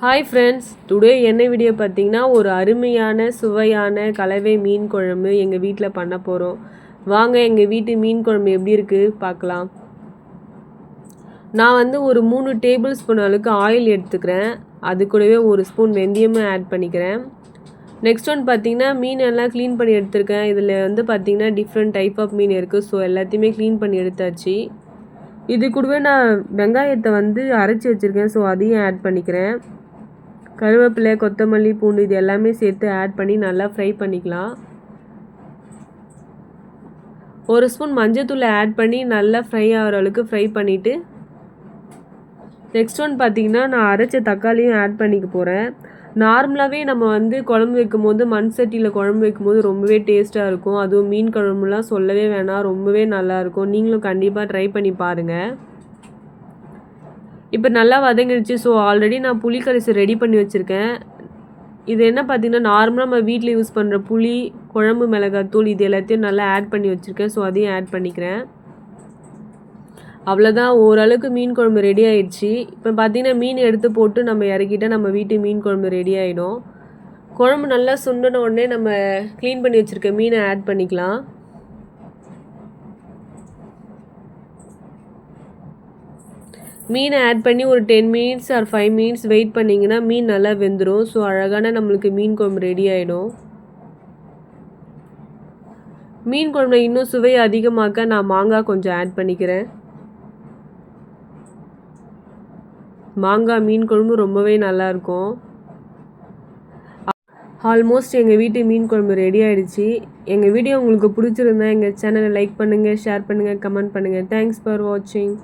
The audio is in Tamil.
ஹாய் ஃப்ரெண்ட்ஸ், டுடே என்ன வீடியோ பார்த்தீங்கன்னா ஒரு அருமையான சுவையான கலவை மீன் குழம்பு எங்கள் வீட்டில் பண்ண போகிறோம். வாங்க எங்கள் வீட்டு மீன் குழம்பு எப்படி இருக்குது பார்க்கலாம். நான் ஒரு 3 டேபிள் ஸ்பூன் அளவுக்கு ஆயில் எடுத்துக்கிறேன். அது கூடவே ஒரு ஸ்பூன் வெந்தயமும் ஆட் பண்ணிக்கிறேன். நெக்ஸ்ட் ஒன் பார்த்தீங்கன்னா மீன் எல்லாம் க்ளீன் பண்ணி எடுத்துருக்கேன். இதில் பார்த்தீங்கன்னா டிஃப்ரெண்ட் டைப் ஆஃப் மீன் இருக்குது. ஸோ எல்லாத்தையுமே க்ளீன் பண்ணி எடுத்தாச்சு. இது கூடவே நான் வெங்காயத்தை அரைச்சி வச்சுருக்கேன். ஸோ அதையும் ஆட் பண்ணிக்கிறேன். கருவேப்பிலை, கொத்தமல்லி, பூண்டு இது எல்லாமே சேர்த்து ஆட் பண்ணி நல்லா ஃப்ரை பண்ணிக்கலாம். ஒரு ஸ்பூன் மஞ்சத்தூளை ஆட் பண்ணி நல்லா ஃப்ரை ஆகிற அளவுக்கு ஃப்ரை பண்ணிவிட்டு நெக்ஸ்ட் ஒன் பார்த்திங்கன்னா நான் அரைச்ச தக்காளியும் ஆட் பண்ணிக்க போகிறேன். நார்மலாகவே நம்ம குழம்பு வைக்கும்போது மண் சட்டியில் குழம்பு வைக்கும்போது ரொம்பவே டேஸ்ட்டாக இருக்கும். அதுவும் மீன் குழம்புலாம் சொல்லவே வேணாம், ரொம்பவே நல்லாயிருக்கும். நீங்களும் கண்டிப்பாக ட்ரை பண்ணி பாருங்கள். இப்போ நல்லா வதங்கிடுச்சு. ஸோ ஆல்ரெடி நான் புளி கரைசல் ரெடி பண்ணி வச்சுருக்கேன். இது என்ன பார்த்திங்கன்னா நார்மலாக நம்ம வீட்டில் யூஸ் பண்ணுற புளி, குழம்பு மிளகாத்தூள் இது எல்லாத்தையும் நல்லா ஆட் பண்ணி வச்சுருக்கேன். ஸோ அதையும் ஆட் பண்ணிக்கிறேன். அவ்வளோதான், ஓரளவுக்கு மீன் குழம்பு ரெடி ஆகிடுச்சு. இப்போ பார்த்திங்கன்னா மீன் எடுத்து போட்டு நம்ம இறக்கிட்டால் நம்ம வீட்டு மீன் குழம்பு ரெடி ஆகிடும். குழம்பு நல்லா சுண்டின உடனே நம்ம க்ளீன் பண்ணி வச்சுருக்க மீனை ஆட் பண்ணிக்கலாம். மீனை ஆட் பண்ணி ஒரு 10 மினிட்ஸ் ஆர் 5 மினிட்ஸ் வெயிட் பண்ணிங்கன்னா மீன் நல்லா வெந்துடும். ஸோ அழகான நம்மளுக்கு மீன் குழம்பு ரெடி ஆகிடும். மீன் குழம்புல இன்னும் சுவை அதிகமாக்க நான் மாங்காய் கொஞ்சம் ஆட் பண்ணிக்கிறேன். மாங்காய் மீன் குழம்பு ரொம்பவே நல்லாயிருக்கும். ஆல்மோஸ்ட் எங்கள் வீட்டு மீன் குழம்பு ரெடி ஆகிடுச்சு. எங்கள் வீடியோ உங்களுக்கு பிடிச்சிருந்தா எங்கள் சேனலை லைக் பண்ணுங்கள், ஷேர் பண்ணுங்கள், கமெண்ட் பண்ணுங்கள். தேங்க்ஸ் ஃபார் வாட்சிங்.